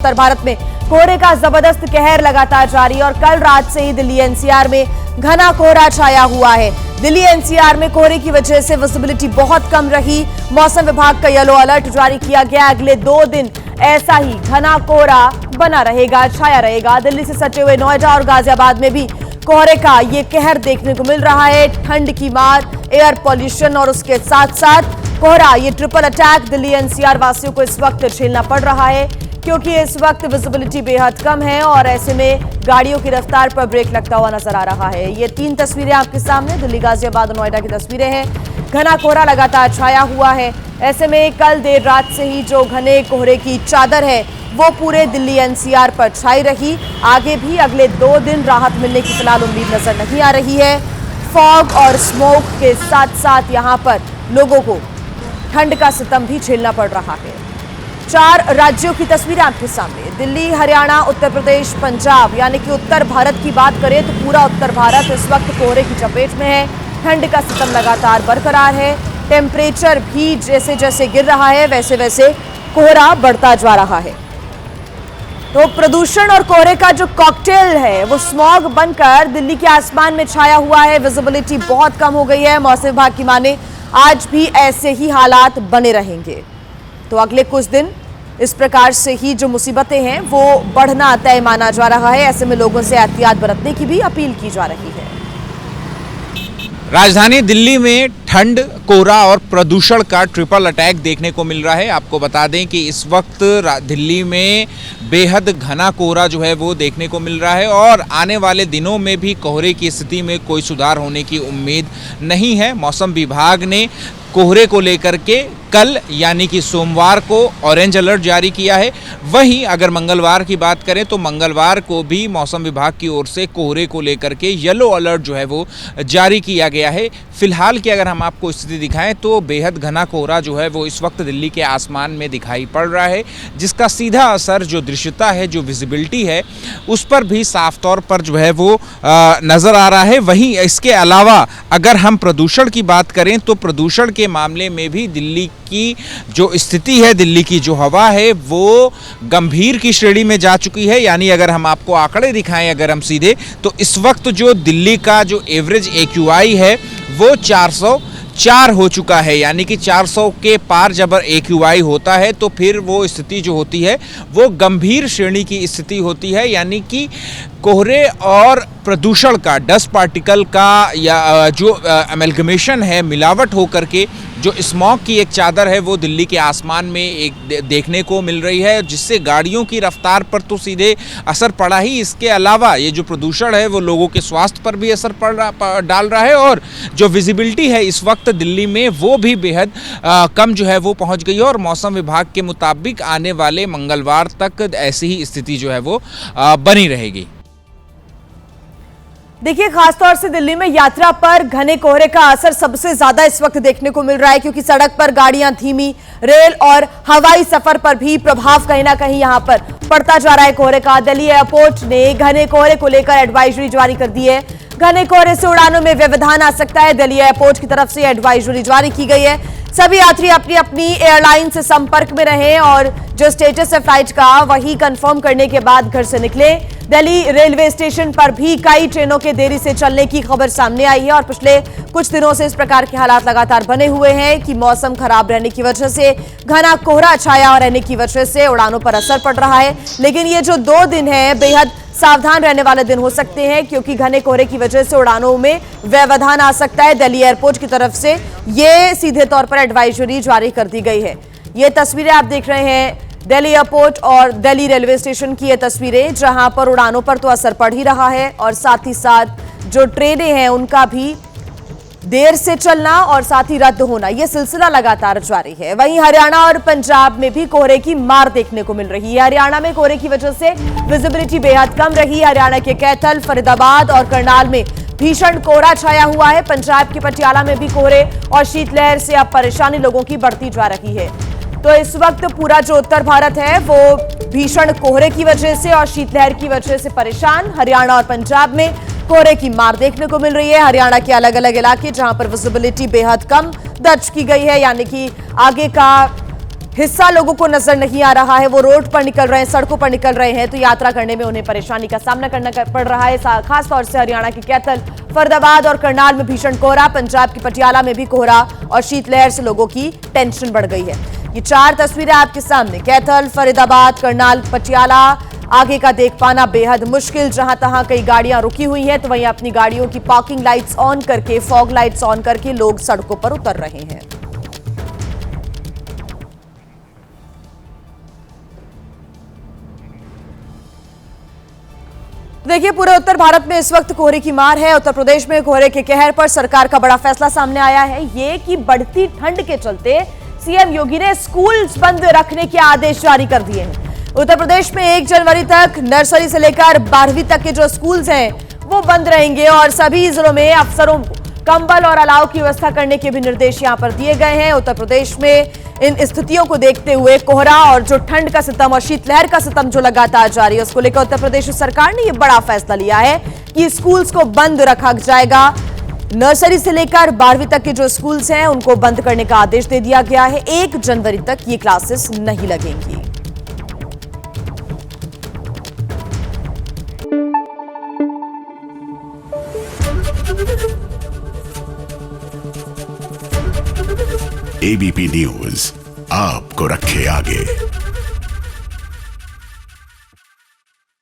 उत्तर भारत में कोहरे का जबरदस्त कहर लगातार जारी और कल रात से ही दिल्ली एनसीआर में घना कोहरा छाया हुआ है। दिल्ली एनसीआर में कोहरे की वजह से विजिबिलिटी बहुत कम रही। मौसम विभाग का येलो अलर्ट जारी किया गया। अगले 2 दिन ऐसा ही घना कोहरा बना रहेगा, छाया रहेगा। दिल्ली से सटे हुए नोएडा और गाजियाबाद में भी कोहरे का ये कहर देखने को मिल रहा है। ठंड की मार, एयर पॉल्यूशन और उसके साथ साथ कोहरा, ये ट्रिपल अटैक दिल्ली एनसीआर वासियों को इस वक्त झेलना पड़ रहा है, क्योंकि इस वक्त विजिबिलिटी बेहद कम है और ऐसे में गाड़ियों की रफ्तार पर ब्रेक लगता हुआ नजर आ रहा है। ये 3 तस्वीरें आपके सामने दिल्ली, गाजियाबाद और नोएडा की तस्वीरें हैं। घना कोहरा लगातार छाया हुआ है। ऐसे में कल देर रात से ही जो घने कोहरे की चादर है वो पूरे दिल्ली एनसीआर पर छाई रही। आगे भी अगले 2 दिन राहत मिलने की फिलहाल उम्मीद नजर नहीं आ रही है। फॉग और स्मोक के साथ साथ यहां पर लोगों को ठंड का सितम भी झेलना पड़ रहा है। 4 राज्यों की तस्वीरें आपके सामने, दिल्ली, हरियाणा, उत्तर प्रदेश, पंजाब, यानी कि उत्तर भारत की बात करें तो पूरा उत्तर भारत इस वक्त कोहरे की चपेट में है। ठंड का सितम लगातार बरकरार है। टेम्परेचर भी जैसे जैसे गिर रहा है वैसे वैसे कोहरा बढ़ता जा रहा है। तो प्रदूषण और कोहरे का जो कॉकटेल है वो स्मॉग बनकर दिल्ली के आसमान में छाया हुआ है। विजिबिलिटी बहुत कम हो गई है। मौसम विभाग की माने आज भी ऐसे ही हालात बने रहेंगे। तो अगले कुछ दिन इस प्रकार से ही जो मुसीबतें हैं वो बढ़ना तय माना जा रहा है। ऐसे में लोगों से एहतियात बरतने की भी अपील की जा रही है। राजधानी दिल्ली में ठंड, कोहरा और प्रदूषण का ट्रिपल अटैक देखने को मिल रहा है। आपको बता दें कि इस वक्त दिल्ली में बेहद घना कोहरा जो है वो देखने को मिल रहा है और आने वाले दिनों में भी कोहरे की स्थिति में कोई सुधार होने की उम्मीद नहीं है। मौसम विभाग ने कोहरे को लेकर के कल यानी कि सोमवार को ऑरेंज अलर्ट जारी किया है। वहीं अगर मंगलवार की बात करें तो मंगलवार को भी मौसम विभाग की ओर से कोहरे को लेकर के येलो अलर्ट जो है वो जारी किया गया है। फिलहाल की अगर हम आपको स्थिति दिखाएं तो बेहद घना कोहरा जो है वो इस वक्त दिल्ली के आसमान में दिखाई पड़ रहा है, जिसका सीधा असर जो दृश्यता है, जो विजिबिलिटी है, उस पर भी साफ तौर पर जो है वो नज़र आ रहा है। वहीं इसके अलावा अगर हम प्रदूषण की बात करें तो प्रदूषण के मामले में भी दिल्ली की जो स्थिति है, दिल्ली की जो हवा है वो गंभीर की श्रेणी में जा चुकी है। यानी अगर हम आपको आंकड़े दिखाएं अगर हम सीधे, तो इस वक्त जो दिल्ली का जो एवरेज AQI है वो 404 हो चुका है। यानी कि 400 के पार जब AQI होता है तो फिर वो स्थिति जो होती है वो गंभीर श्रेणी की स्थिति होती है। यानी कि कोहरे और प्रदूषण का, डस्ट पार्टिकल का या जो अमेलगमेशन है, मिलावट होकर के जो स्मॉग की एक चादर है वो दिल्ली के आसमान में एक देखने को मिल रही है, जिससे गाड़ियों की रफ्तार पर तो सीधे असर पड़ा ही, इसके अलावा ये जो प्रदूषण है वो लोगों के स्वास्थ्य पर भी असर डाल रहा है और जो विजिबिलिटी है इस वक्त दिल्ली में वो भी बेहद कम जो है वो पहुंच गई है। और मौसम विभाग के मुताबिक आने वाले मंगलवार तक ऐसी ही स्थिति जो है वो बनी रहेगी। देखिए, खासतौर से दिल्ली में यात्रा पर घने कोहरे का असर सबसे ज्यादा इस वक्त देखने को मिल रहा है, क्योंकि सड़क पर गाड़ियां धीमी, रेल और हवाई सफर पर भी प्रभाव कहीं ना कहीं यहां पर पड़ता जा रहा है कोहरे का। दिल्ली एयरपोर्ट ने घने कोहरे को लेकर एडवाइजरी जारी कर दी है। घने कोहरे से उड़ानों में व्यवधान आ सकता है। दिल्ली एयरपोर्ट की तरफ से एडवाइजरी जारी की गई है। सभी यात्री अपनी अपनी एयरलाइन से संपर्क में रहें और जो स्टेटस है फ्लाइट का वही कंफर्म करने के बाद घर से निकले। दिल्ली रेलवे स्टेशन पर भी कई ट्रेनों के देरी से चलने की खबर सामने आई है और पिछले कुछ दिनों से इस प्रकार के हालात लगातार बने हुए हैं कि मौसम खराब रहने की वजह से, घना कोहरा छाया रहने की वजह से उड़ानों पर असर पड़ रहा है। लेकिन ये जो 2 दिन है बेहद सावधान रहने वाले दिन हो सकते हैं, क्योंकि घने कोहरे की वजह से उड़ानों में व्यवधान आ सकता है। दिल्ली एयरपोर्ट की तरफ से ये सीधे तौर पर एडवाइजरी जारी कर दी गई है। ये तस्वीरें आप देख रहे हैं दिल्ली एयरपोर्ट और दिल्ली रेलवे स्टेशन की ये तस्वीरें, जहां पर उड़ानों पर तो असर पड़ ही रहा है और साथ ही साथ जो ट्रेनें हैं उनका भी देर से चलना और साथ ही रद्द होना, यह सिलसिला लगातार जारी है। वहीं हरियाणा और पंजाब में भी कोहरे की मार देखने को मिल रही है। हरियाणा में कोहरे की वजह से विजिबिलिटी बेहद कम रही। हरियाणा के कैथल, फरीदाबाद और करनाल में भीषण कोहरा छाया हुआ है। पंजाब के पटियाला में भी कोहरे और शीतलहर से अब परेशानी लोगों की बढ़ती जा रही है। तो इस वक्त पूरा जो उत्तर भारत है वो भीषण कोहरे की वजह से और शीतलहर की वजह से परेशान। हरियाणा और पंजाब में कोहरे की मार देखने को मिल रही है। हरियाणा के अलग अलग इलाके जहां पर विजिबिलिटी बेहद कम दर्ज की गई है, यानी कि आगे का हिस्सा लोगों को नजर नहीं आ रहा है। वो रोड पर निकल रहे हैं, सड़कों पर निकल रहे हैं, तो यात्रा करने में उन्हें परेशानी का सामना करना पड़ रहा है। खासतौर से हरियाणा के कैथल, फरीदाबाद और करनाल में भीषण कोहरा, पंजाब के पटियाला में भी कोहरा और शीतलहर से लोगों की टेंशन बढ़ गई है। ये 4 तस्वीरें आपके सामने, कैथल, फरीदाबाद, करनाल, पटियाला। आगे का देख पाना बेहद मुश्किल, जहां तहां कई गाड़ियां रुकी हुई हैं, तो वहीं अपनी गाड़ियों की पार्किंग लाइट्स ऑन करके, फॉग लाइट्स ऑन करके लोग सड़कों पर उतर रहे हैं। देखिए, पूरे उत्तर भारत में इस वक्त कोहरे की मार है। उत्तर प्रदेश में कोहरे के कहर पर सरकार का बड़ा फैसला सामने आया है। ये कि बढ़ती ठंड के चलते सीएम योगी ने स्कूल्स बंद रखने के आदेश जारी कर दिए हैं। उत्तर प्रदेश में 1 जनवरी तक नर्सरी से लेकर 12वीं तक के जो स्कूल्स हैं वो बंद रहेंगे और सभी जिलों में अफसरों को कंबल और अलाव की व्यवस्था करने के भी निर्देश यहां पर दिए गए हैं। उत्तर प्रदेश में इन स्थितियों को देखते हुए कोहरा और जो ठंड का सितम और शीतलहर का सितम जो लगातार जारी है, उसको लेकर उत्तर प्रदेश सरकार ने यह बड़ा फैसला लिया है कि स्कूल्स को बंद रखा जाएगा। नर्सरी से लेकर 12वीं तक के जो स्कूल्स हैं उनको बंद करने का आदेश दे दिया गया है। 1 जनवरी तक ये क्लासेस नहीं लगेंगी। एबीपी न्यूज आपको रखे आगे।